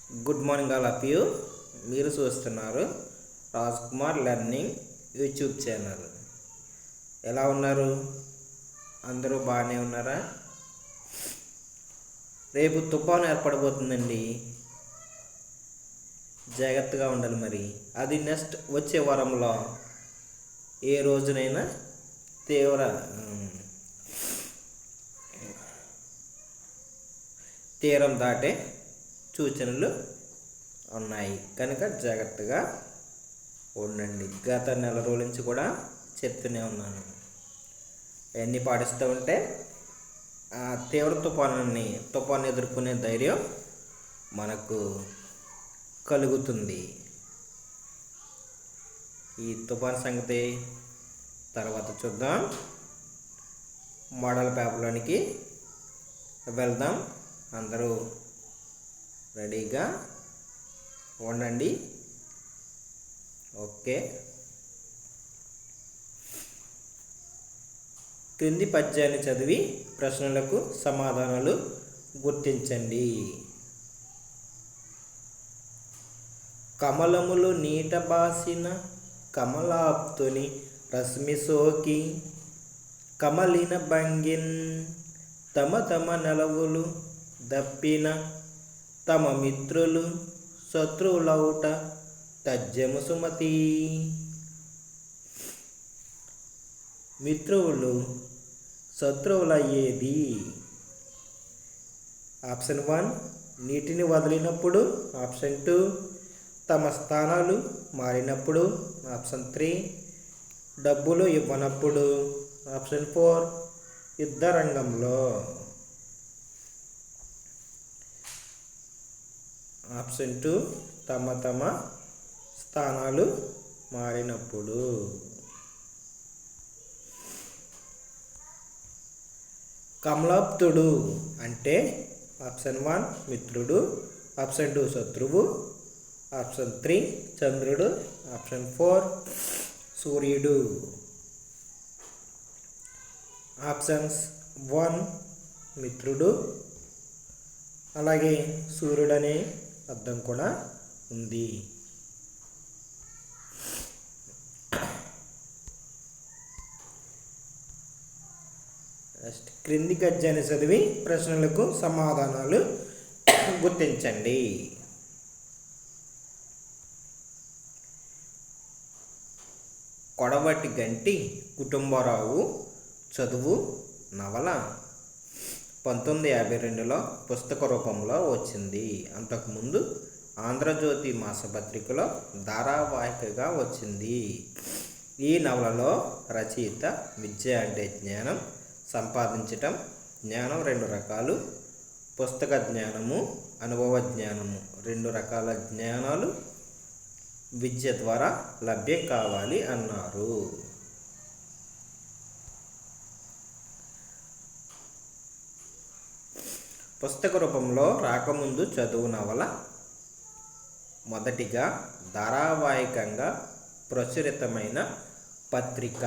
Good morning all of you. మీరు చూస్తున్నారు Raj Kumar learning YouTube channel. ఎలా ఉన్నారు? అందరూ బాగానే ఉన్నారా? రేపు తుఫాను ఏర్పడబోతుందండి, జాగ్రత్తగా ఉండాలి. మరి అది నెక్స్ట్ వచ్చే వారంలో ఏ రోజునైనా తీరం దాటే సూచనలు ఉన్నాయి కనుక జాగ్రత్తగా ఉండండి. గత నెల రోజుల నుంచి కూడా చెప్తూనే ఉన్నాను. అవన్నీ పాటిస్తూ ఉంటే ఆ తీవ్ర తుఫాను ఎదుర్కొనే ధైర్యం మనకు కలుగుతుంది. ఈ తుఫాన్ సంగతి తర్వాత చూద్దాం. మోడల్ పేపర్లోనికి వెళ్దాం. అందరూ రెడీగా ఉండండి. ఓకే. క్రింది పద్యాన్ని చదివి ప్రశ్నలకు సమాధానాలు గుర్తించండి. కమలములు నీట బాసిన కమలాప్తుని రశ్మి సోకి కమలిన భంగిన్ తమ తమ నెలవులు దప్పిన తమ మిత్రులు శత్రువులౌట తజ్జము సుమతి. మిత్రువులు శత్రువులయ్యేది. ఆప్షన్ 1 నీటిని వదిలినప్పుడు, ఆప్షన్ 2 తమ స్థానాలు మారినప్పుడు, ఆప్షన్ 3 డబ్బులు ఇవ్వనప్పుడు, ఆప్షన్ 4 యుద్ధరంగంలో, ఆప్షన్ 2 తమ తమ స్థానాలు మారినప్పుడు. కమలాప్తుడు అంటే ఆప్షన్ 1 మిత్రుడు, ఆప్షన్ 2 శత్రువు, ఆప్షన్ 3 చంద్రుడు, ఆప్షన్ 4 సూర్యుడు. ఆప్షన్స్ 1 మిత్రుడు, అలాగే సూర్యుడనే అర్థం కూడా ఉంది. క్రింది గద్యాన్ని చదివి ప్రశ్నలకు సమాధానాలు గుర్తించండి. కొడవటి గంటి కుటుంబరావు చదువు నవల 1952లో పుస్తక రూపంలో వచ్చింది. అంతకుముందు ఆంధ్రజ్యోతి మాసపత్రికలో ధారావాహికగా వచ్చింది. ఈ నవలలో రచయిత విద్య అంటే జ్ఞానం సంపాదించటం. జ్ఞానం 2 రకాలు, పుస్తక జ్ఞానము, అనుభవ జ్ఞానము. 2 రకాల జ్ఞానాలు విద్య ద్వారా లభ్యం కావాలి అన్నారు. పుస్తక రూపంలో రాకముందు చదువు నవల మొదటిగా ధారావాహికంగా ప్రచురితమైన పత్రిక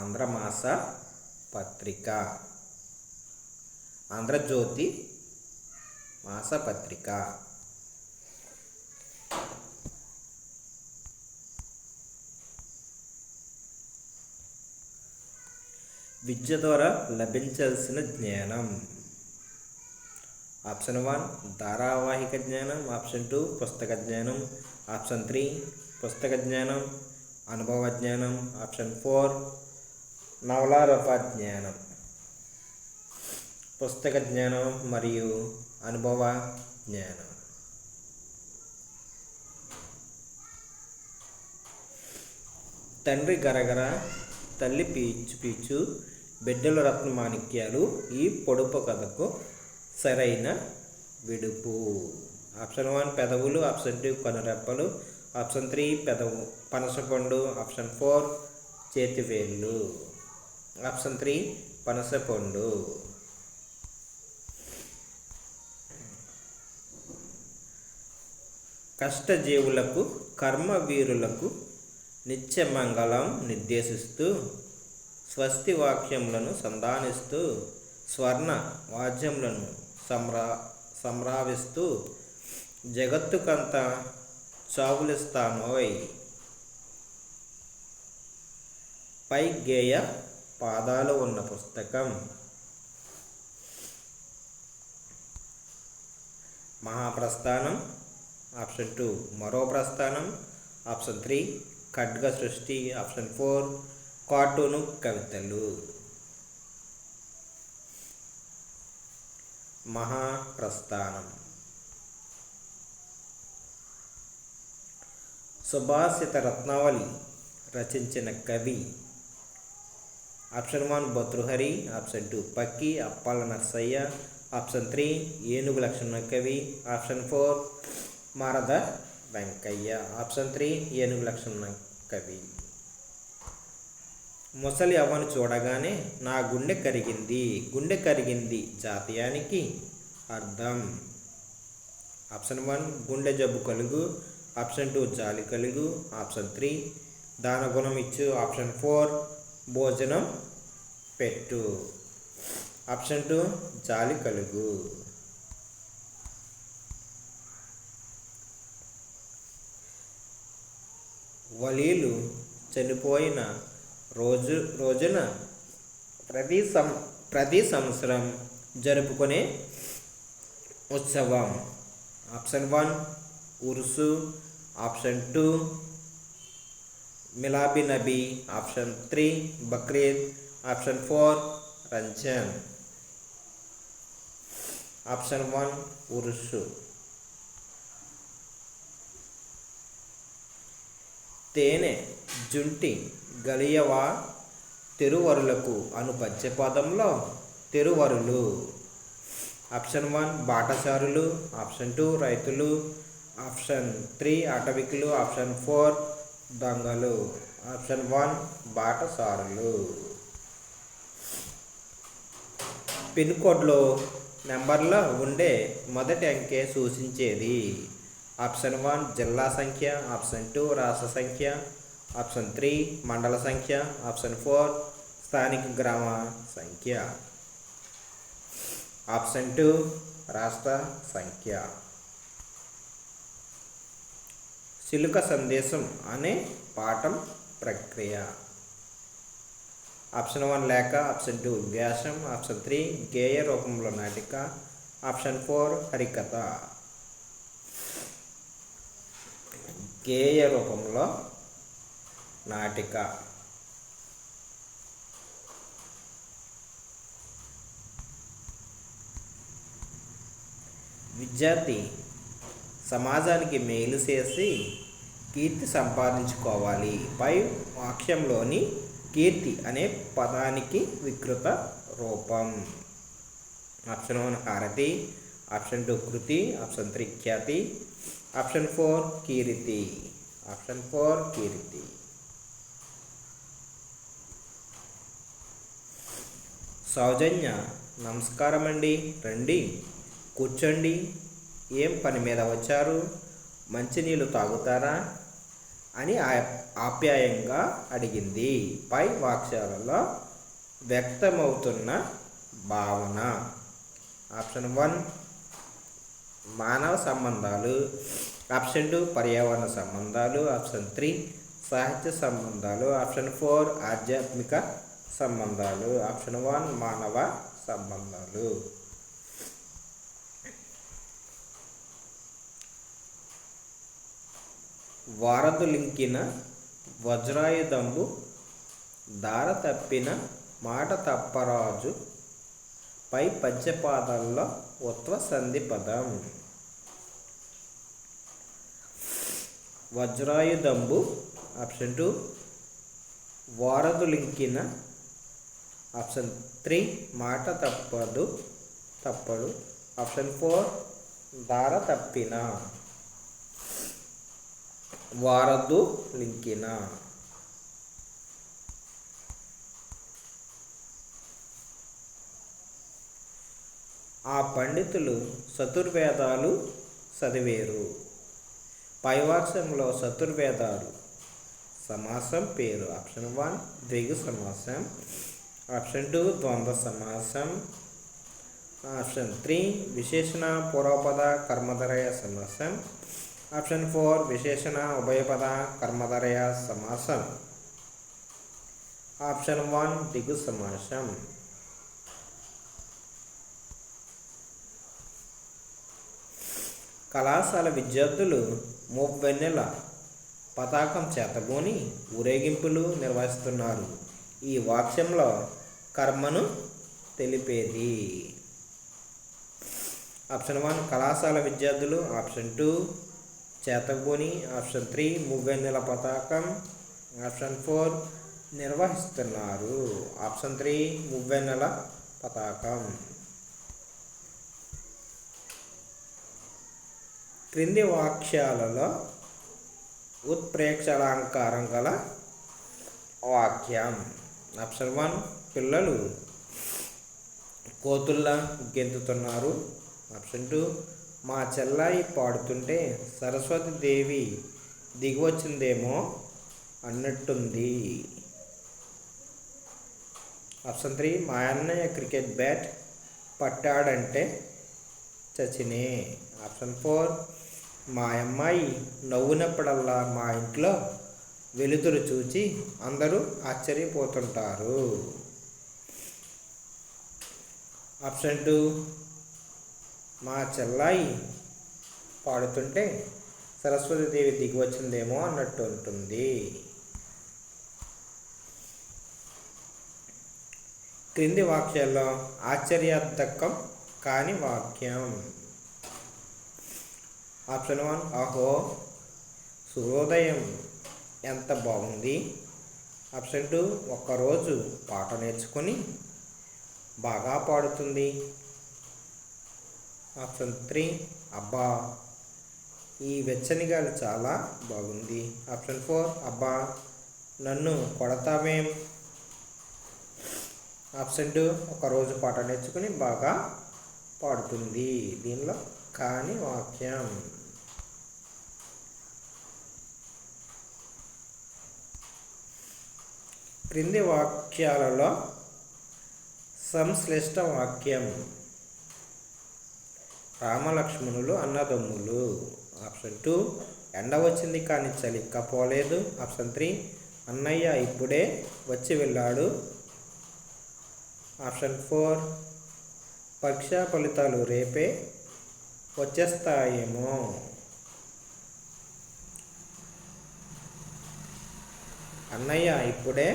ఆంధ్రమాస పత్రిక, ఆంధ్రజ్యోతి మాసపత్రిక. విద్య ద్వారా లభించాల్సిన జ్ఞానం. ఆప్షన్ 1 ధారావాహిక జ్ఞానం, ఆప్షన్ 2 పుస్తక జ్ఞానం, ఆప్షన్ 3 పుస్తక జ్ఞానం అనుభవ జ్ఞానం, ఆప్షన్ 4 నవలారూప జ్ఞానం. పుస్తక జ్ఞానం మరియు అనుభవ జ్ఞానం. తండ్రి గరగర తల్లి పీచు పీచు బిడ్డల రత్నమాణిక్యాలు ఈ పొడుపు కథకు సరైన విడుపు. ఆప్షన్ 1 పెదవులు, ఆప్షన్ 2 కనురెప్పలు, ఆప్షన్ 3 పనసపండు, ఆప్షన్ 4 చేతివేళ్ళు, ఆప్షన్ 3 పనసపండు. కష్టజీవులకు కర్మవీరులకు నిత్యమంగళం నిర్దేశిస్తూ స్వస్తి వాక్యములను సంధానిస్తూ స్వర్ణ వాద్యములను సంరావిస్తూ జగత్తుకంత చావులిస్తానోయ్. పై గేయ పాదాలు ఉన్న పుస్తకం. మహాప్రస్థానం. ఆప్షన్ 2 మరో ప్రస్థానం. ఆప్షన్ 3 ఖడ్గ సృష్టి. ఆప్షన్ 4 కార్టూను కవితలు. మహాప్రస్థానం. సుభాషిత రత్నావళి రచించిన కవి. ఆప్షన్ 1 భర్తృహరి. ఆప్షన్ 2 పక్కి అప్పాల నరసయ్య. ఆప్షన్ 3 ఏనుగు లక్ష్మణ కవి. ఆప్షన్ 4 మారద వెంకయ్య. ఆప్షన్ 3 ఏనుగు లక్ష్మణ కవి. ముసలి అవ్వను చూడగానే నా గుండె కరిగింది. గుండె కరిగింది జాతీయానికి అర్థం. ఆప్షన్ 1 గుండె జబ్బు కలుగు. ఆప్షన్ 2 జాలి కలుగు. ఆప్షన్ 3 దానగుణం ఇచ్చు. ఆప్షన్ 4 భోజనం పెట్టు. ఆప్షన్ 2 జాలి కలుగు. వలీలు చనిపోయిన రోజున ప్రతి సంవత్సరం జరుపుకునే ఉత్సవం. ఆప్షన్ 1 ఉరుసు. ఆప్షన్ 2 మిలాబీ నబీ. Option 3 Bakrid. Option 4 Ramzan. Option 1 Urs. తేనె జుంటి గలియవా తిరువరులకు అను పద్యపదంలో తిరువరులు. ఆప్షన్ 1 బాటసారులు. ఆప్షన్ 2 రైతులు. ఆప్షన్ 3 అటవికులు. ఆప్షన్ 4 దొంగలు. ఆప్షన్ 1 బాటసారులు. పిన్ కోడ్లో నెంబర్లో ఉండే మొదటి అంకె సూచించేది. ఆప్షన్ 1 జిల్లా సంఖ్య. ఆప్షన్ 2 రాష్ట్ర సంఖ్య. ఆప్షన్ 3 మండల సంఖ్య. ఆప్షన్ 4 స్థానిక గ్రామ సంఖ్య. ఆప్షన్ 2 రాష్ట్ర సంఖ్య. చిలుక సందేశం అనే పాఠం ప్రక్రియ. ఆప్షన్ 1 లేఖ. ఆప్షన్ 2 వ్యాసం. ఆప్షన్ 3 గేయ రూపంలో నాటిక. ఆప్షన్ 4 హరికథ. గేయ రూపంలో నాటిక. విద్యార్థి సమాజానికి మేలు చేసి కీర్తి సంపాదించుకోవాలి. పై వాక్యంలోని కీర్తి అనే పదానికి వికృత రూపం. ఆప్షన్ 1 హారతి. ఆప్షన్ 2 కృతి. ఆప్షన్ 3 ఖ్యాతి. ఆప్షన్ 4 కీర్తి. ఆప్షన్ 4 కీర్తి. సౌజన్య నమస్కారం అండి, రండి కూర్చోండి. ఏం పని మీద వచ్చారు? మంచినీళ్ళు తాగుతారా అని ఆప్యాయంగా అడిగింది. పై వాక్యాలలో వ్యక్తమవుతున్న భావన. ఆప్షన్ 1 మానవ సంబంధాలు. ఆప్షన్ 2 పర్యావరణ సంబంధాలు. ఆప్షన్ 3 సాహిత్య సంబంధాలు. ఆప్షన్ 4 ఆధ్యాత్మిక సంబంధాలు. ఆప్షన్ 1 మానవ సంబంధాలు. వారధులింకిన వజ్రాయుధంబు దార తప్పిన మాట తప్పరాజు. పై పద్యపాదాల్లో ఉత్వ సంధి పదం. వజ్రాయుధంబు ఆప్షన్ 2. వారధులింకిన ఆప్షన్ 3 మాట తప్పడు. ఆప్షన్ 4 దార తప్పిన. వారధులింకిన. ఆ పండితులు చతుర్వేదాలు చదివేరు. పైవాక్యంలో చతుర్వేదాలు సమాసం పేరు. ఆప్షన్ 1 ద్విగు సమాసం. ఆప్షన్ 2 ద్వంద్వ సమాసం. ఆప్షన్ 3 విశేషణ పూర్వపద కర్మధారయ సమాసం. ఆప్షన్ 4 విశేషణ ఉభయపద కర్మధారయ సమాసం. ఆప్షన్ 1 ద్విగు సమాసం. కళాశాల విద్యార్థులు మూవెన్నెల పతాకం చేతబూని ఊరేగింపులు నిర్వహిస్తున్నారు. ఈ వాక్యంలో కర్మను తెలిపేది. ఆప్షన్ 1 కళాశాల విద్యార్థులు. ఆప్షన్ 2 చేతబూని. ఆప్షన్ 3 మూవెన్నెల పతాకం. ఆప్షన్ 4 నిర్వహిస్తున్నారు. ఆప్షన్ 3 మూవెన్నెల పతాకం. క్రింది వాక్యాలలో ఉత్ప్రేక్షలాంకారం గల వాక్యం. ఆప్షన్ 1 పిల్లలు కోతుల్లా గెంతుతున్నారు. ఆప్షన్ 2 మా చెల్లాయి పాడుతుంటే సరస్వతి దేవి దిగివచ్చిందేమో అన్నట్టుంది. ఆప్షన్ 3 మా అన్నయ్య క్రికెట్ బ్యాట్ పట్టాడంటే చచ్చినే. ఆప్షన్ 4 మా అమ్మాయి నవ్వునప్పుడల్లా మా ఇంట్లో వెలుతురు చూచి అందరూ ఆశ్చర్యపోతుంటారు. ఆప్షన్ 2 మా చెల్లాయి పాడుతుంటే సరస్వతీదేవి దిగి వచ్చిందేమో అన్నట్టు ఉంటుంది. క్రింది వాక్యాల్లో ఆశ్చర్యార్థకం కాని వాక్యం. ఆప్షన్ 1 అహో సూర్యోదయం ఎంత బాగుంది. ఆప్షన్ 2 ఒక్కరోజు పాట నేర్చుకొని బాగా పాడుతుంది. ఆప్షన్ 3 అబ్బా ఈ వెచ్చని గాలి చాలా బాగుంది. ఆప్షన్ 4 అబ్బా నన్ను కొడతావేం. ఆప్షన్ 2 ఒకరోజు పాట నేర్చుకుని బాగా పాడుతుంది. దీనిలో కాని వాక్యం. క్రింది వాక్యాలలో సంశ్లిష్ట వాక్యం. రామలక్ష్మణులు అన్నదమ్ములు. ఆప్షన్ 2 ఎండ వచ్చింది కానీ చలి పోలేదు. ఆప్షన్ 3 అన్నయ్య ఇప్పుడే వచ్చి వెళ్ళాడు. ఆప్షన్ 4 పరీక్షా ఫలితాలు రేపే వచ్చేస్తాయేమో. అన్నయ్య ఇప్పుడే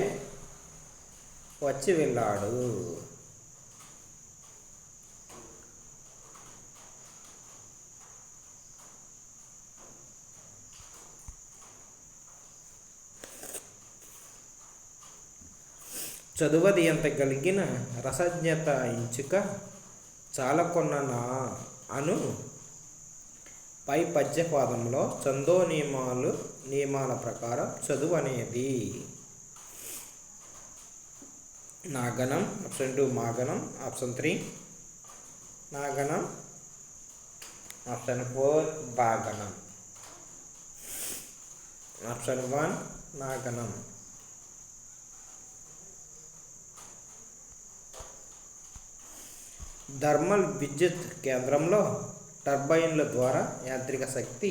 వచ్చి వెళ్ళాడు. చదువది ఎంత కలిగిన రసజ్ఞత ఎంచుక చాలకొన్ననా అను పై పద్యపాదంలో చందో నియమాల ప్రకారం చదువు అనేది నాగనం. ఆప్షన్ 2 మాగనం. ఆప్షన్ 3 నాగనం. ఆప్షన్ 4 బాగనం. ఆప్షన్ 1 నాగనం. థర్మల్ విద్యుత్ కేంద్రంలో టర్బైన్ల ద్వారా యాంత్రిక శక్తి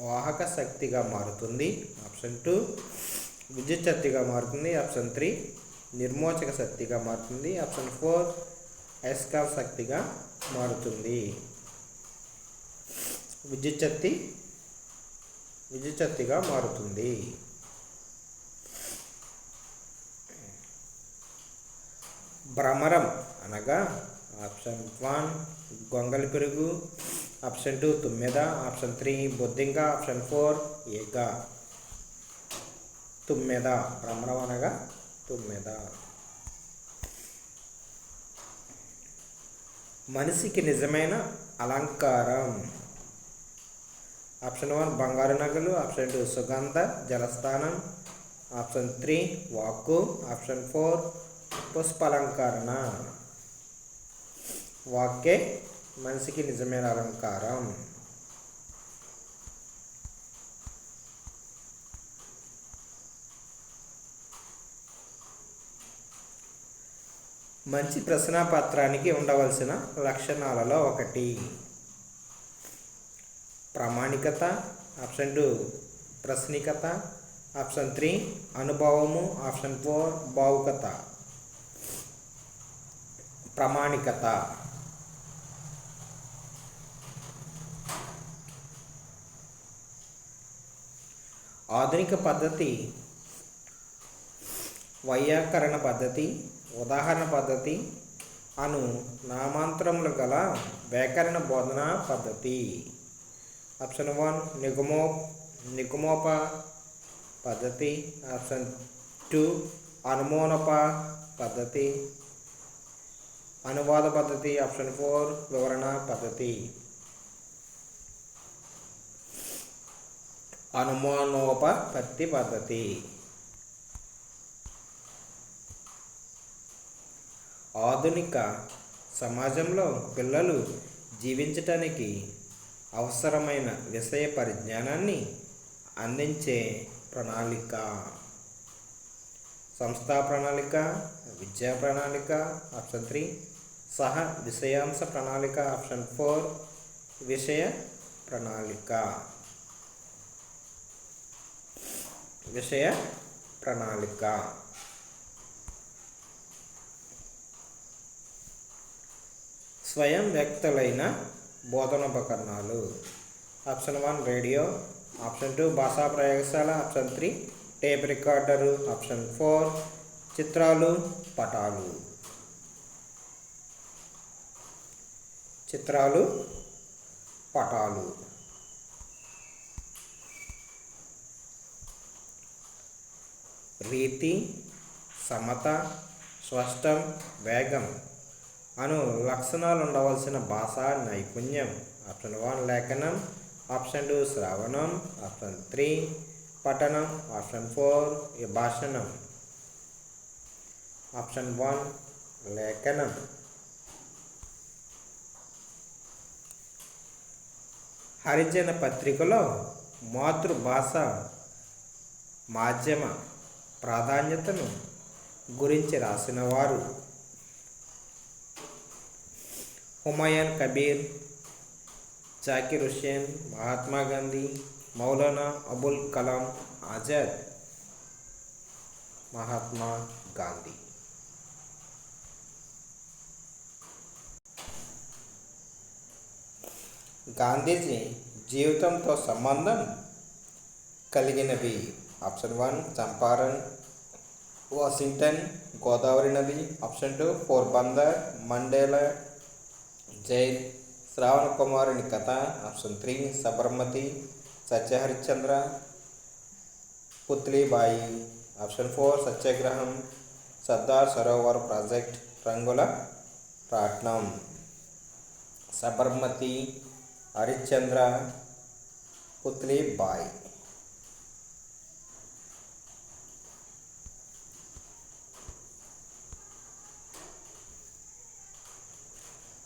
వాహక శక్తిగా మారుతుంది. ఆప్షన్ 2 విద్యుత్ శక్తిగా మారుతుంది. ఆప్షన్ 3 నిర్మోచక శక్తిగా మారుతుంది. ఆప్షన్ 4 అయస్కాంత శక్తిగా మారుతుంది. విద్యుత్ శక్తిగా మారుతుంది. భ్రమరం అనగా ఆప్షన్ 1 గొంగలి పెరుగు. ఆప్షన్ 2 తుమ్మెద. ఆప్షన్ 3 బొద్దింక. ఆప్షన్ 4 ఈగ. తుమ్మెద. భ్రమరం అనగా తుమ్మెద. మనిషికి నిజమైన అలంకారం. ఆప్షన్ 1 బంగారు నగలు. ఆప్షన్ 2 సుగంధ జలస్థానం. ఆప్షన్ 3 వాక్కు. ఆప్షన్ 4 పుష్పాలంకరణ. వాక్కే మనిషికి నిజమైన అలంకారం. మంచి ప్రశ్నాపత్రానికి ఉండవలసిన లక్షణాలలో ఒకటి ప్రామాణికత, ఆప్షన్ 2 ప్రశ్నికత, ఆప్షన్ 3 అనుభవము, ఆప్షన్ 4 భావుకత. ప్రామాణికత. ఆధునిక పద్ధతి వైయాకరణ పద్ధతి, ఉదాహరణ పద్ధతి అను నామాంతరములు గల వ్యాకరణ బోధనా పద్ధతి. ఆప్షన్ 1 నిగమోప పద్ధతి, ఆప్షన్ 2 అనుమోనప పద్ధతి, అనువాద పద్ధతి, ఆప్షన్ 4 వివరణ పద్ధతి. అనుమానోపపత్తి పద్ధతి. ఆధునిక సమాజంలో పిల్లలు జీవించటానికి అవసరమైన విషయ పరిజ్ఞానాన్ని అందించే ప్రణాళిక. సంస్థా ప్రణాళిక, విద్యా ప్రణాళిక, ఆప్షన్ 3 సహ విషయాంశ ప్రణాళిక, ఆప్షన్ 4 విషయ ప్రణాళిక. విషయ ప్రణాళిక. స్వయం వ్యక్తులైన బోధనోపకరణాలు. ఆప్షన్ 1 రేడియో, ఆప్షన్ 2 భాషా ప్రయోగశాల, ఆప్షన్ 3 టేప్ రికార్డరు, ఆప్షన్ 4 చిత్రాలు పటాలు. చిత్రాలు పటాలు. రీతి, సమత, స్పష్టం, వేగం అను లక్షణాలు ఉండవలసిన భాషా నైపుణ్యం. ఆప్షన్ 1 లేఖనం, ఆప్షన్ 2 శ్రవణం, ఆప్షన్ 3 పఠనం, ఆప్షన్ 4 భాషణం. ఆప్షన్ 1 లేఖనం. హరిజన పత్రికలో మాతృభాష మాధ్యమ ప్రాధాన్యతను గురించి రాసిన వారు హుమాయూన్ కబీర్, జాకిర్ హుస్సేన్, మహాత్మా గాంధీ, మౌలానా అబుల్ కలాం ఆజాద్. మహాత్మా గాంధీ. గాంధీజీ జీవితంతో సంబంధం కలిగినవి. ఆప్షన్ 1 చంపారణ్, వాషింగ్టన్, గోదావరి నది, ఆప్షన్ 2 పోర్బందర్, మండేలా జైల్, శ్రావణ కుమారుని కథ, ఆప్షన్ 3 సబర్మతి, సత్య హరిశ్చంద్ర, పుత్లీబాయి, ఆప్షన్ 4 సత్యాగ్రహం, సర్దార్ సరోవర్ ప్రాజెక్ట్, రంగుల రాట్నం. సబర్మతి, హరిశ్చంద్ర, పుత్లీబాయి.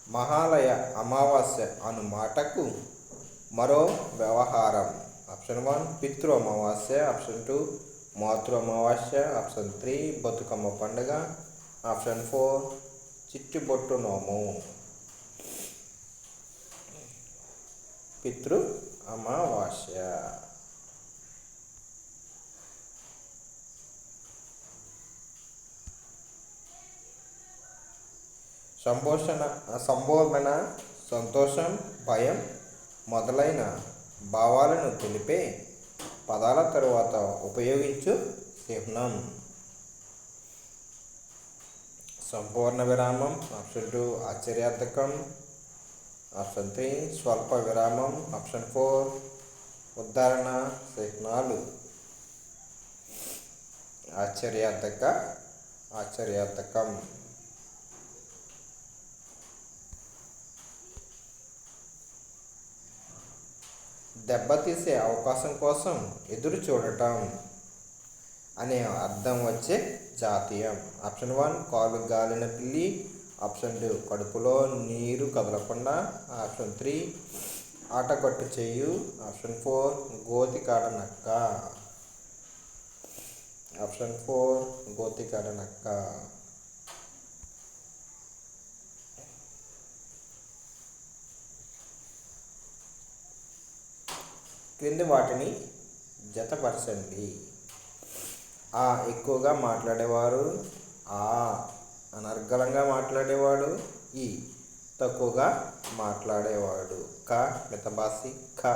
మహాలయ అమావాస్య అను మాటకు మరో వ్యవహారం. ఆప్షన్ 1 పితృ అమావాస్య, ఆప్షన్ 2 మాతృ అమావాస్య, ఆప్షన్ 3 బతుకమ్మ పండుగ, ఆప్షన్ 4 చిట్టుబొట్టు నోము. పితృ అమావాస్య. సంబోధన సంతోషం, భయం మొదలైన భావాలను తెలిపే పదాల తరువాత ఉపయోగించు చిహ్నం. సంపూర్ణ విరామం, ఆప్షన్ 2 ఆశ్చర్యార్థకం, ఆప్షన్ 3 స్వల్ప విరామం, ఆప్షన్ 4 ఉద్ధరణ చిహ్నాలు. ఆశ్చర్యార్థకం. దెబ్బతీసే అవకాశం కోసం ఎదురు చూడటం అనే అర్థం వచ్చే జాతీయం. ఆప్షన్ 1 కాలు గాలిన పిల్లి, ఆప్షన్ 2 కడుపులో నీరు కదలకుండా, ఆప్షన్ 3 ఆటకట్టు చేయు, ఆప్షన్ 4 గోతికాడ నక్క. ఆప్షన్ 4 గోతికాడ నక్క. క్రింది వాటిని జతపరచండి. ఆ ఎక్కువగా మాట్లాడేవారు, ఆ అనర్గళంగా మాట్లాడేవాడు, ఈ తక్కువగా మాట్లాడేవాడు, క మితభాషి, ఖ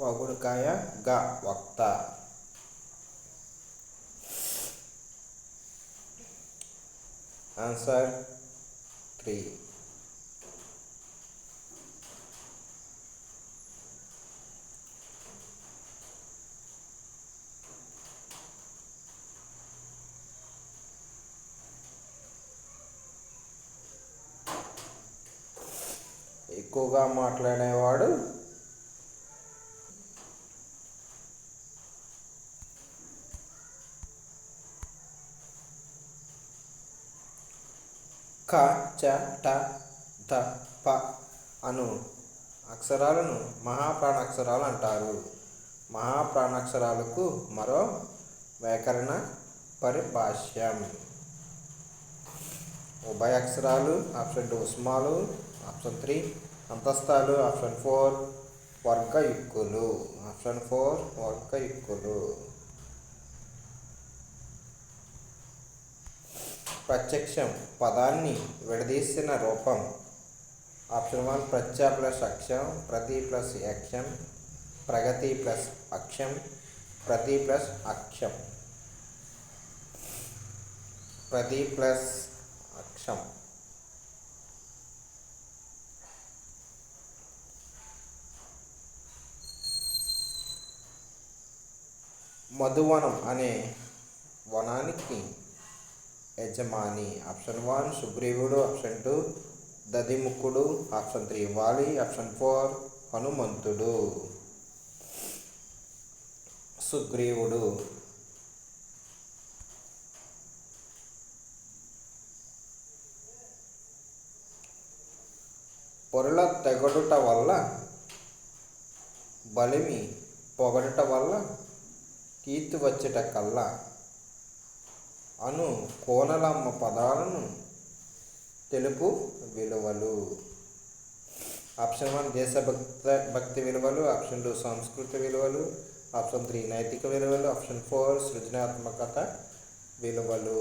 వాగుడుకాయ, గ వక్త. ఆన్సర్ 3. ఎక్కువగా మాట్లాడేవాడు క, చ, ట, ధ, ప అను అక్షరాలను మహాప్రాణాక్షరాలు అంటారు. మహాప్రాణాక్షరాలకు మరో వ్యాకరణ పరిభాష్యం. ఉభయాక్షరాలు, ఆప్షన్ 2 ఉస్మాలు, ఆప్షన్ 3 అంతస్తాలు, ఆప్షన్ 4 వర్గయుక్కులు, ఆప్షన్ 4 వర్గయుక్కులు. ప్రత్యక్షం పదాన్ని విడదీసిన రూపం. ఆప్షన్ 1 ప్రత్య ప్లస్ అక్షం, ప్రతి ప్లస్ యక్షం, ప్రగతి ప్లస్ అక్షం, ప్రతి ప్లస్ అక్షం, ప్రతి ప్లస్ అక్షం. మధువనం అనే వనానికి యజమాని. ఆప్షన్ 1 సుగ్రీవుడు, ఆప్షన్ 2 దధిముఖుడు, ఆప్షన్ 3 వాలి, ఆప్షన్ 4 హనుమంతుడు. సుగ్రీవుడు. పొరల తెగడుట వల్ల, బలిమి పొగడుట వల్ల, కీర్తి వచ్చేట కల్లా అను కోనలమ్మ పదాలను తెలుపు విలువలు. ఆప్షన్ 1 దేశభక్తి విలువలు, ఆప్షన్ 2 సంస్కృతి విలువలు, ఆప్షన్ 3 నైతిక విలువలు, ఆప్షన్ 4 సృజనాత్మకత విలువలు.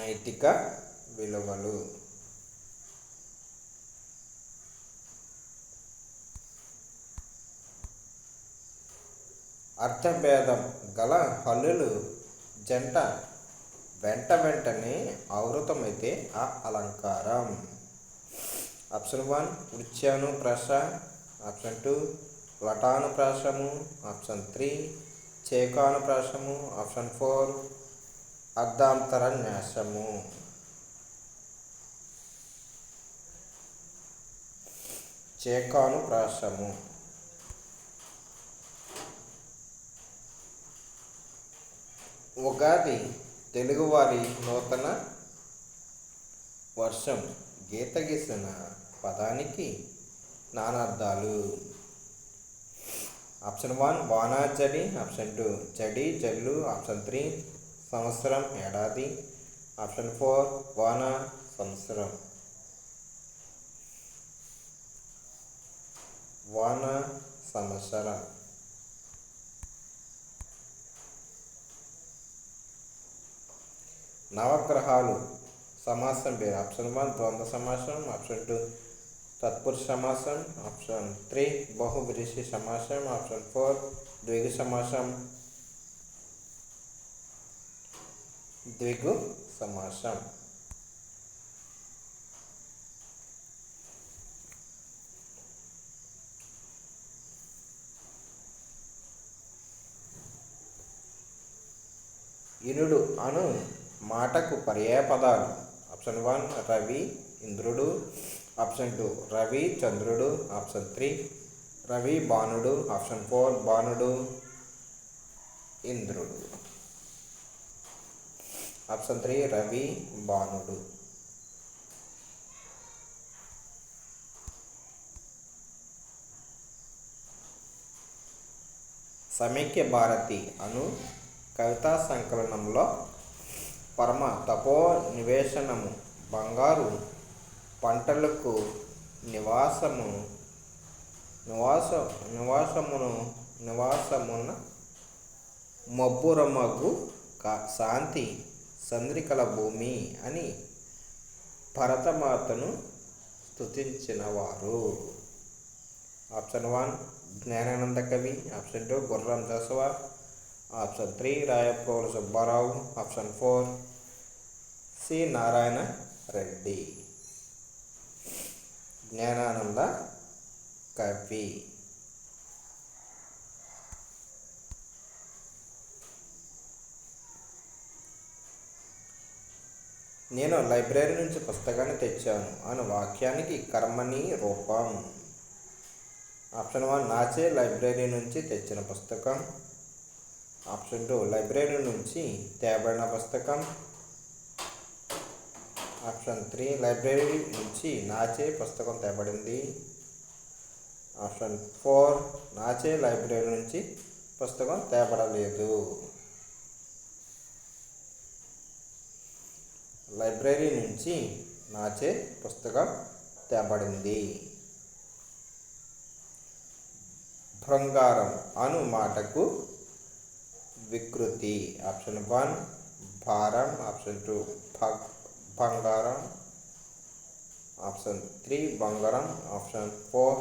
నైతిక విలువలు. అర్థభేదం గల హల్లులు జంట వెంట వెంటనే ఆవృతమైతే ఆ అలంకారం. ఆప్షన్ 1 వృత్యానుప్రాస, ఆప్షన్ 2 లటానుప్రాసము, ఆప్షన్ 3 చేకానుప్రాసము, ఆప్షన్ 4 అర్ధాంతరన్యాసము. చేకానుప్రాసము. ఉగాది తెలుగువారి నూతన వర్షం. గీత గీసిన పదానికి నానార్థాలు. ఆప్షన్ 1 వాన జడి, ఆప్షన్ 2 జడి జల్లు, ఆప్షన్ 3 సంవత్సరం ఏడాది, ఆప్షన్ 4 వాన సంవత్సరం. వాన సంవత్సరం. నవగ్రహాలు సమాసం పేరు. ఆప్షన్ 1 ద్వంద్వ సమాసం, ఆప్షన్ 2 తత్పురుష సమాసం, ఆప్షన్ 3 బహువ్రీహి సమాసం, ఆప్షన్ 4 ద్విగు సమాసం. ద్విగు సమాసం. ఇనుడు అను మాటకు పర్యాయ పదాలు. ఆప్షన్ 1 రవి ఇంద్రుడు, ఆప్షన్ 2 రవి చంద్రుడు, ఆప్షన్ 3 రవి బాణుడు, ఆప్షన్ 4 బాణుడు ఇంద్రుడు, ఆప్షన్ 3 రవి బాణుడు. సమైక్య భారతి అను కవితా సంకలనంలో పరమ తపో నివేశనము, బంగారు పంటలకు నివాసము, నివాస నివాసమును నివాసమున మబ్బురమగు శాంతి సంద్రికల భూమి అని భరతమాతను స్తుతించిన వారు. ఆప్షన్ 1 జ్ఞానానంద కవి, option 2 Gurram Jashuva, option 3 Rayaprolu Subbarao, option 4 C Narayana Reddy. Gnanananda కవి. నేను లైబ్రరీ నుంచి పుస్తకాన్ని తెచ్చాను అను వాక్యానికి కర్మణి రూపం. ఆప్షన్ 1 నాచే లైబ్రరీ నుంచి తెచ్చిన పుస్తకం, ఆప్షన్ 2 లైబ్రరీ నుంచి తేబడిన పుస్తకం, ఆప్షన్ 3 లైబ్రరీ నుంచి నాచే పుస్తకం తేబడింది, ఆప్షన్ 4 నాచే లైబ్రరీ నుంచి పుస్తకం తేబడలేదు. లైబ్రరీ నుంచి నాచే పుస్తకం తేబడింది. భృంగారం అను మాటకు వికృతి. ఆప్షన్ 1 భారం, ఆప్షన్ 2 బంగారం, ఆప్షన్ 3 బంగారం, ఆప్షన్ 4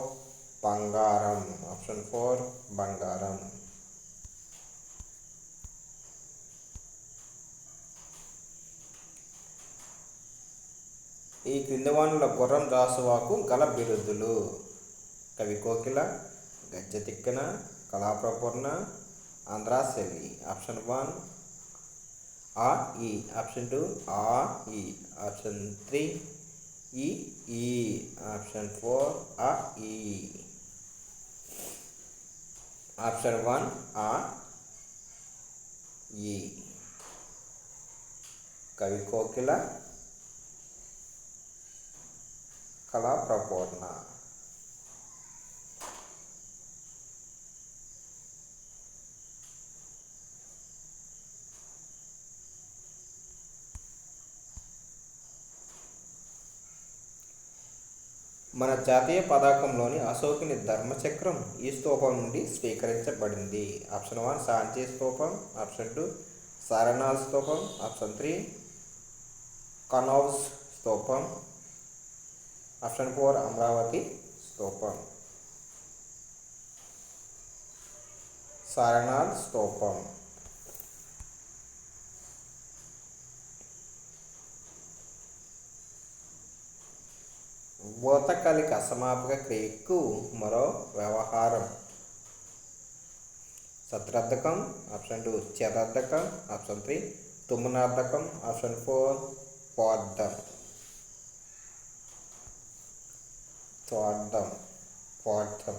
బంగారం, ఆప్షన్ 4 బంగారం. ఈ క్రింది వానిలో గుర్రం జాషువాకు గల బిరుదులు. కవి కోకిల, గజ్జె తిక్కన, కళాప్రపూర్ణ, ఆంధ్రశైలి. ఆప్షన్ 1 ఆ ఈ, ఆప్షన్ 2 ఆ ఈ, ఆప్షన్ 3 ఈ, ఆప్షన్ 4 ఆ ఈ. ఆప్షన్ 1 ఆ ఈ. కవి కోకిల, కళాప్రపూర్ణ. మన జాతీయ పతాకంలోని అశోకుని ధర్మచక్రం ఈ స్తూపం నుండి స్వీకరించబడింది. ఆప్షన్ 1 సాంచి స్తూపం, ఆప్షన్ 2 సారనాథ్ స్తూపం, ఆప్షన్ 3 కనౌజ్ స్తూపం, ఆప్షన్ 4 అమరావతి స్తూపం. సారనాథ్ స్తూపం. భూతకాలిక అసమాపక క్రియకు మరో వ్యవహారం. సత్రార్థకం, ఆప్షన్ 2 చేదార్థకం, ఆప్షన్ 3 తుమ్మునార్థకం, ఆప్షన్ 4 పార్థం. పార్థం.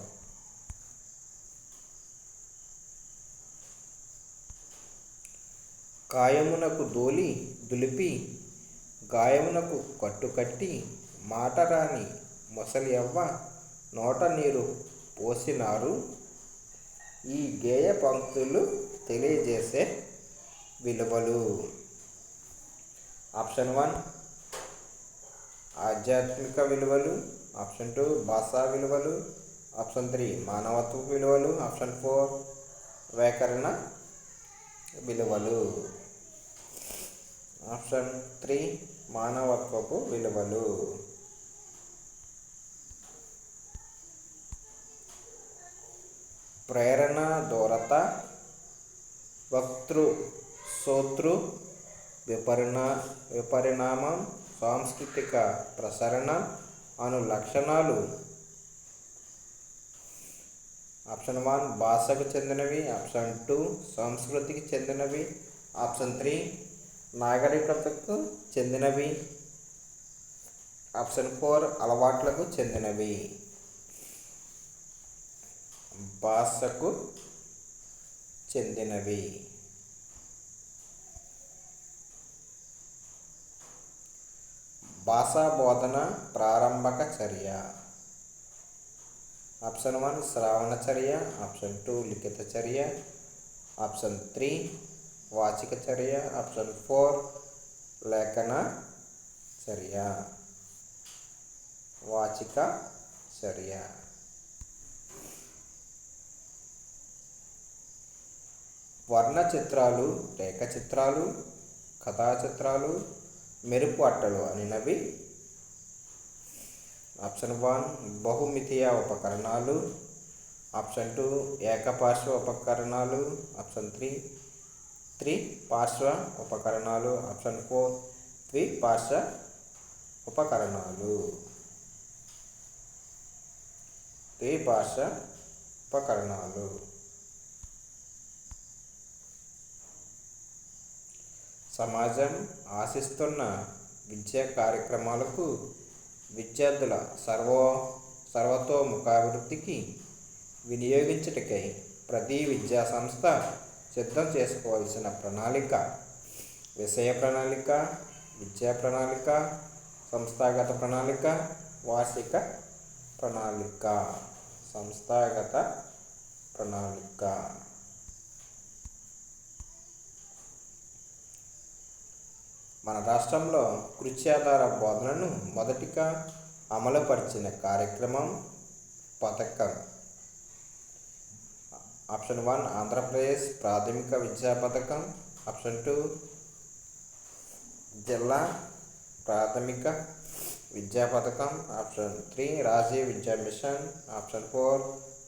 కాయమునకు దులిపి గాయమునకు కట్టుకట్టి మాటరాని ముసలి అవ్వ నోట నీరు పోసినారు. ఈ గేయ పంక్తులు తెలియజేసే విలువలు. ఆప్షన్ 1 ఆధ్యాత్మిక విలువలు, ఆప్షన్ 2 భాషా విలువలు, ఆప్షన్ 3 మానవత్వ విలువలు, ఆప్షన్ 4 వ్యాకరణ విలువలు. ఆప్షన్ 3 మానవత్వపు విలువలు. ప్రేరణ, దూరత, వక్తృ శ్రోతృ విపరిణామం, సాంస్కృతిక ప్రసరణ అను లక్షణాలు. ఆప్షన్ 1 భాషకు చెందినవి, ఆప్షన్ 2 సంస్కృతికి చెందినవి, ఆప్షన్ 3 నాగరికతకు చెందినవి, ఆప్షన్ 4 అలవాట్లకు చెందినవి. భాషకు చెందినవి. భాషా బోధన ప్రారంభక చర్య. ఆప్షన్ 1 శ్రావణ చర్య, ఆప్షన్ 2 లిఖిత చర్య, ఆప్షన్ 3 వాచిక చర్య, ఆప్షన్ 4 లేఖన చర్య. వాచిక చర్య. వర్ణ చిత్రాలు, రేఖ చిత్రాలు, కథా చిత్రాలు, మెరుపు అట్టలు అనినవి. ఆప్షన్ 1 బహుమితీయ ఉపకరణాలు. ఆప్షన్ 2 ఏకపార్శ్వ ఉపకరణాలు. ఆప్షన్ 3 పార్శ్వ ఉపకరణాలు. ఆప్షన్ 4 ద్విపార్శ్వ ఉపకరణాలు. ద్విపార్శ్వ ఉపకరణాలు. సమాజం ఆశిస్తున్న విద్యా కార్యక్రమాలకు విద్యార్థుల సర్వతోముఖాభివృద్ధికి వినియోగించుటకై ప్రతి విద్యా సంస్థ సిద్ధం చేసుకోవాల్సిన ప్రణాళిక విషయ ప్రణాళిక, విద్యా ప్రణాళిక, సంస్థాగత ప్రణాళిక, వార్షిక ప్రణాళిక. సంస్థాగత ప్రణాళిక. మన రాష్ట్రంలో కృత్యాధార బోధనను మొదటిగా అమలుపరిచిన కార్యక్రమం, పథకం. ఆప్షన్ 1 ఆంధ్రప్రదేశ్ ప్రాథమిక విద్యా పథకం. ఆప్షన్ 2 జిల్లా ప్రాథమిక విద్యా పథకం. ఆప్షన్ 3 రాజీవ్ విద్యా మిషన్. ఆప్షన్ 4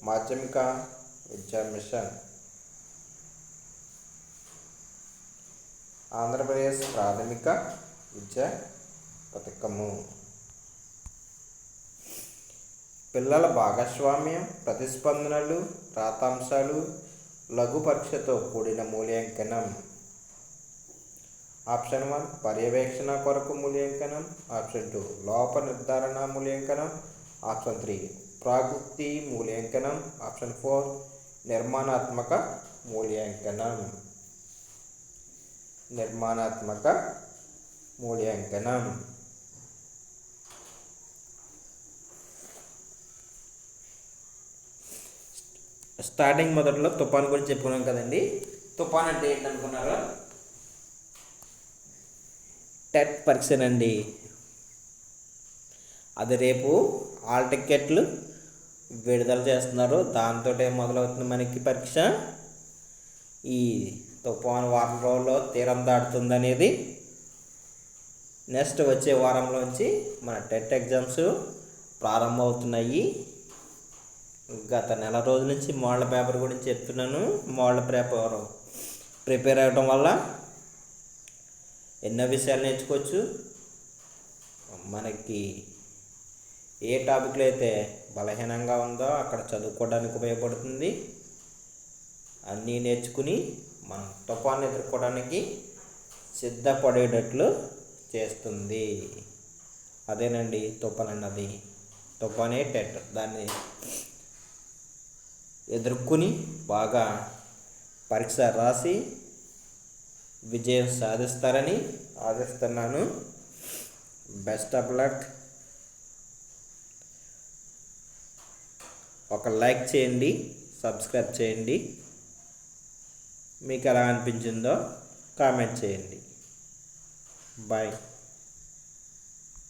మాధ్యమిక విద్యా మిషన్. ఆంధ్రప్రదేశ్ ప్రాథమిక విద్యా పథకము. పిల్లల భాగస్వామ్యం, ప్రతిస్పందనలు, రాతాంశాలు, లఘు పరీక్షతో కూడిన మూల్యాంకనం. ఆప్షన్ 1 పర్యవేక్షణ కొరకు మూల్యాంకనం. ఆప్షన్ 2 లోప నిర్ధారణ మూల్యాంకనం. ఆప్షన్ 3 ప్రాగుక్తి మూల్యాంకనం. ఆప్షన్ 4 నిర్మాణాత్మక మూల్యాంకనం. నిర్మాణాత్మక మూల్యాంకనం. స్టార్టింగ్ మొదట్లో తుఫాన్ గురించి చెప్పుకున్నాం కదండి. తుఫాన్ అంటే ఏంటనుకున్నారో, టెట్ పరీక్షనండి. అది రేపు హాల్ టికెట్లు విడుదల చేస్తున్నారు. దాంతో మొదలవుతుంది మనకి పరీక్ష. ఈ తుఫాన్ వారం రోజుల్లో తీరం దాటుతుంది అనేది. నెక్స్ట్ వచ్చే వారంలోంచి మన టెట్ ఎగ్జామ్స్ ప్రారంభమవుతున్నాయి. గత నెల రోజుల నుంచి మోడల్ పేపర్ గురించి చెప్తున్నాను. మోడల్ పేపర్ ప్రిపేర్ అవ్వడం వల్ల ఎన్నో విషయాలు నేర్చుకోవచ్చు. మనకి ఏ టాపిక్లో అయితే బలహీనంగా ఉందో అక్కడ చదువుకోవడానికి ఉపయోగపడుతుంది. అన్నీ నేర్చుకుని మనం తుఫాన్ని ఎదుర్కోవడానికి సిద్ధపడేటట్లు చేస్తుంది. అదేనండి తుఫాన్ అన్నది. తుఫానే టెట్. దాన్ని ఎదుర్కొని బాగా పరీక్ష రాసి విజయం సాధిస్తారని ఆశిస్తున్నాను. Best of luck. ఒక లైక్ చేయండి, సబ్స్క్రైబ్ చేయండి. మీకు ఎలా అనిపించిందో కామెంట్ చేయండి. బాయ్.